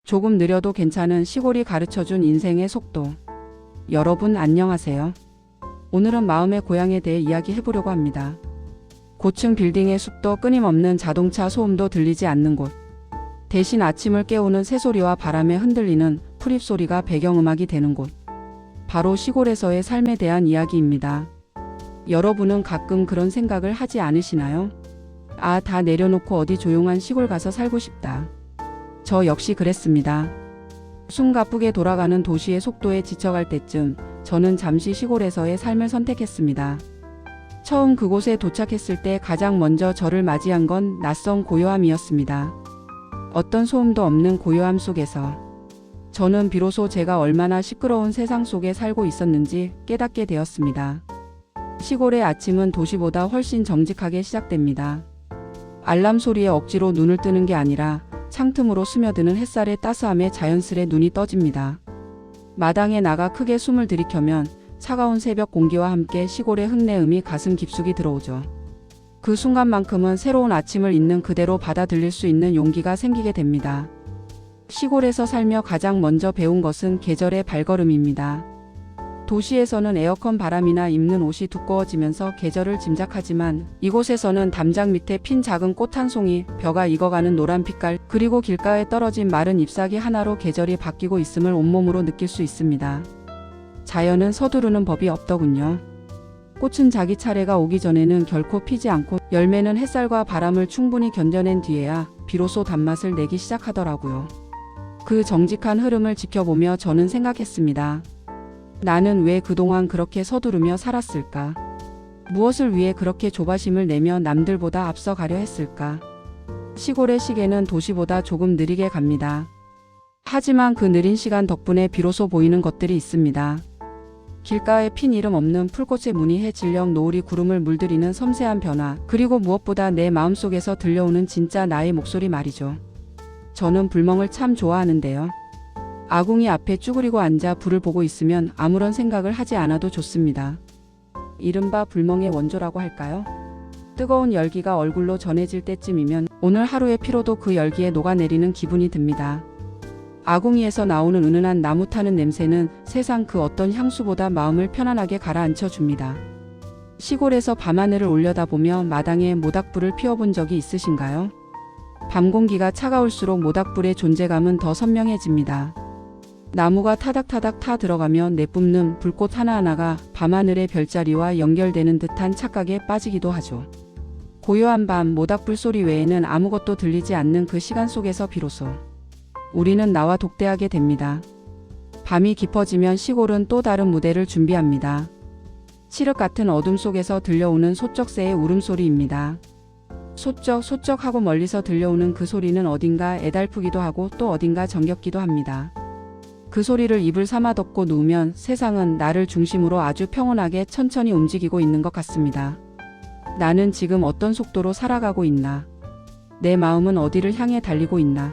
조금 느려도 괜찮은 시골이 가르쳐준 인생의 속도. 여러분 안녕하세요. 오늘은 마음의 고향에 대해 이야기해보려고 합니다. 고층 빌딩의 숲도 끊임없는 자동차 소음도 들리지 않는 곳. 대신 아침을 깨우는 새소리와 바람에 흔들리는 풀잎소리가 배경음악이 되는 곳. 바로 시골에서의 삶에 대한 이야기입니다. 여러분은 가끔 그런 생각을 하지 않으시나요? 아, 다 내려놓고 어디 조용한 시골 가서 살고 싶다. 저 역시 그랬습니다. 숨가쁘게 돌아가는 도시의 속도에 지쳐갈 때쯤 저는 잠시 시골에서의 삶을 선택했습니다. 처음 그곳에 도착했을 때 가장 먼저 저를 맞이한 건 낯선 고요함이었습니다. 어떤 소음도 없는 고요함 속에서 저는 비로소 제가 얼마나 시끄러운 세상 속에 살고 있었는지 깨닫게 되었습니다. 시골의 아침은 도시보다 훨씬 정직하게 시작됩니다. 알람 소리에 억지로 눈을 뜨는 게 아니라 창틈으로 스며드는 햇살의 따스함에 자연스레 눈이 떠집니다. 마당에 나가 크게 숨을 들이켜면 차가운 새벽 공기와 함께 시골의 흙내음이 가슴 깊숙이 들어오죠. 그 순간만큼은 새로운 아침을 있는 그대로 받아들일 수 있는 용기가 생기게 됩니다. 시골에서 살며 가장 먼저 배운 것은 계절의 발걸음입니다. 도시에서는 에어컨 바람이나 입는 옷이 두꺼워지면서 계절을 짐작하지만 이곳에서는 담장 밑에 핀 작은 꽃 한 송이, 벼가 익어가는 노란 빛깔, 그리고 길가에 떨어진 마른 잎사귀 하나로 계절이 바뀌고 있음을 온몸으로 느낄 수 있습니다. 자연은 서두르는 법이 없더군요. 꽃은 자기 차례가 오기 전에는 결코 피지 않고 열매는 햇살과 바람을 충분히 견뎌낸 뒤에야 비로소 단맛을 내기 시작하더라고요. 그 정직한 흐름을 지켜보며 저는 생각했습니다. 나는 왜 그동안 그렇게 서두르며 살았을까? 무엇을 위해 그렇게 조바심을 내며 남들보다 앞서가려 했을까? 시골의 시계는 도시보다 조금 느리게 갑니다. 하지만 그 느린 시간 덕분에 비로소 보이는 것들이 있습니다. 길가에 핀 이름 없는 풀꽃의 무늬에 질녘 노을이 구름을 물들이는 섬세한 변화, 그리고 무엇보다 내 마음속에서 들려오는 진짜 나의 목소리 말이죠. 저는 불멍을 참 좋아하는데요. 아궁이 앞에 쭈그리고 앉아 불을 보고 있으면 아무런 생각을 하지 않아도 좋습니다. 이른바 불멍의 원조라고 할까요? 뜨거운 열기가 얼굴로 전해질 때쯤이면 오늘 하루의 피로도 그 열기에 녹아내리는 기분이 듭니다. 아궁이에서 나오는 은은한 나무 타는 냄새는 세상 그 어떤 향수보다 마음을 편안하게 가라앉혀 줍니다. 시골에서 밤하늘을 올려다보며 마당에 모닥불을 피워본 적이 있으신가요? 밤 공기가 차가울수록 모닥불의 존재감은 더 선명해집니다. 나무가 타닥타닥 타 들어가며 내뿜는 불꽃 하나하나가 밤하늘의 별자리와 연결되는 듯한 착각에 빠지기도 하죠. 고요한 밤 모닥불 소리 외에는 아무것도 들리지 않는 그 시간 속에서 비로소 우리는 나와 독대하게 됩니다. 밤이 깊어지면 시골은 또 다른 무대를 준비합니다. 칠흑 같은 어둠 속에서 들려오는 소쩍새의 울음소리입니다. 소쩍 하고 멀리서 들려오는 그 소리는 어딘가 애달프기도 하고 또 어딘가 정겹기도 합니다. 그 소리를 입을 삼아 덮고 누우면 세상은 나를 중심으로 아주 평온하게 천천히 움직이고 있는 것 같습니다. 나는 지금 어떤 속도로 살아가고 있나? 내 마음은 어디를 향해 달리고 있나?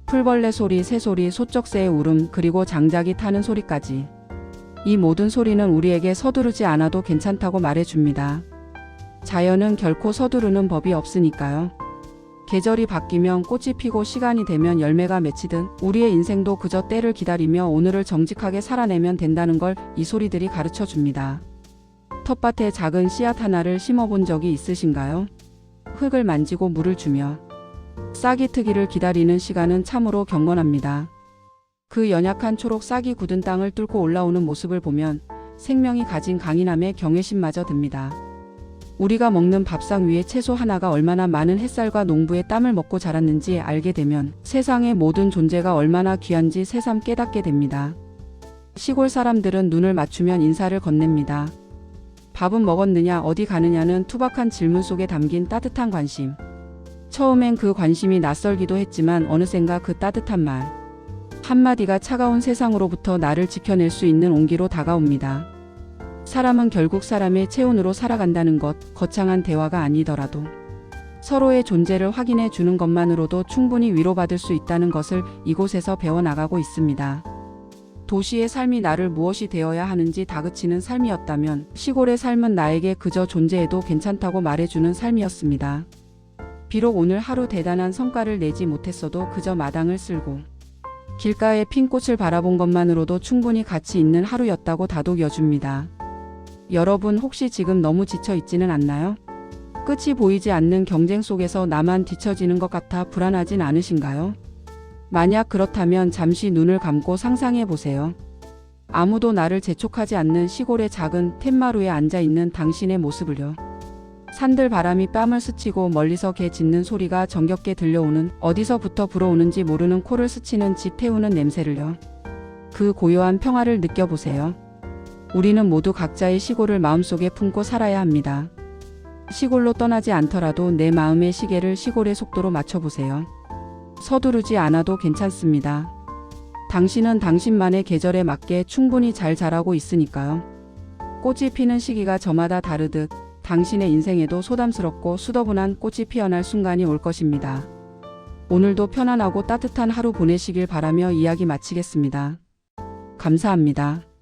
풀벌레 소리, 새소리, 소쩍새의 울음, 그리고 장작이 타는 소리까지. 이 모든 소리는 우리에게 서두르지 않아도 괜찮다고 말해줍니다. 자연은 결코 서두르는 법이 없으니까요. 계절이 바뀌면 꽃이 피고 시간이 되면 열매가 맺히듯 우리의 인생도 그저 때를 기다리며 오늘을 정직하게 살아내면 된다는 걸 이 소리들이 가르쳐 줍니다. 텃밭에 작은 씨앗 하나를 심어본 적이 있으신가요? 흙을 만지고 물을 주며 싹이 트기를 기다리는 시간은 참으로 경건합니다. 그 연약한 초록 싹이 굳은 땅을 뚫고 올라오는 모습을 보면 생명이 가진 강인함에 경외심마저 듭니다. 우리가 먹는 밥상 위에 채소 하나가 얼마나 많은 햇살과 농부의 땀을 먹고 자랐는지 알게 되면 세상의 모든 존재가 얼마나 귀한지 새삼 깨닫게 됩니다. 시골 사람들은 눈을 맞추면 인사를 건넵니다. 밥은 먹었느냐, 어디 가느냐는 투박한 질문 속에 담긴 따뜻한 관심. 처음엔 그 관심이 낯설기도 했지만 어느샌가 그 따뜻한 말 한마디가 차가운 세상으로부터 나를 지켜낼 수 있는 온기로 다가옵니다. 사람은 결국 사람의 체온으로 살아간다는 것, 거창한 대화가 아니더라도 서로의 존재를 확인해 주는 것만으로도 충분히 위로받을 수 있다는 것을 이곳에서 배워나가고 있습니다. 도시의 삶이 나를 무엇이 되어야 하는지 다그치는 삶이었다면 시골의 삶은 나에게 그저 존재해도 괜찮다고 말해주는 삶이었습니다. 비록 오늘 하루 대단한 성과를 내지 못했어도 그저 마당을 쓸고 길가의 핀 꽃을 바라본 것만으로도 충분히 가치 있는 하루였다고 다독여줍니다. 여러분 혹시 지금 너무 지쳐 있지는 않나요? 끝이 보이지 않는 경쟁 속에서 나만 뒤처지는 것 같아 불안하진 않으신가요? 만약 그렇다면 잠시 눈을 감고 상상해 보세요. 아무도 나를 재촉하지 않는 시골의 작은 툇마루에 앉아 있는 당신의 모습을요. 산들 바람이 뺨을 스치고 멀리서 개 짖는 소리가 정겹게 들려오는, 어디서부터 불어오는지 모르는 코를 스치는 집 태우는 냄새를요. 그 고요한 평화를 느껴보세요. 우리는 모두 각자의 시골을 마음속에 품고 살아야 합니다. 시골로 떠나지 않더라도 내 마음의 시계를 시골의 속도로 맞춰보세요. 서두르지 않아도 괜찮습니다. 당신은 당신만의 계절에 맞게 충분히 잘 자라고 있으니까요. 꽃이 피는 시기가 저마다 다르듯 당신의 인생에도 소담스럽고 수더분한 꽃이 피어날 순간이 올 것입니다. 오늘도 편안하고 따뜻한 하루 보내시길 바라며 이야기 마치겠습니다. 감사합니다.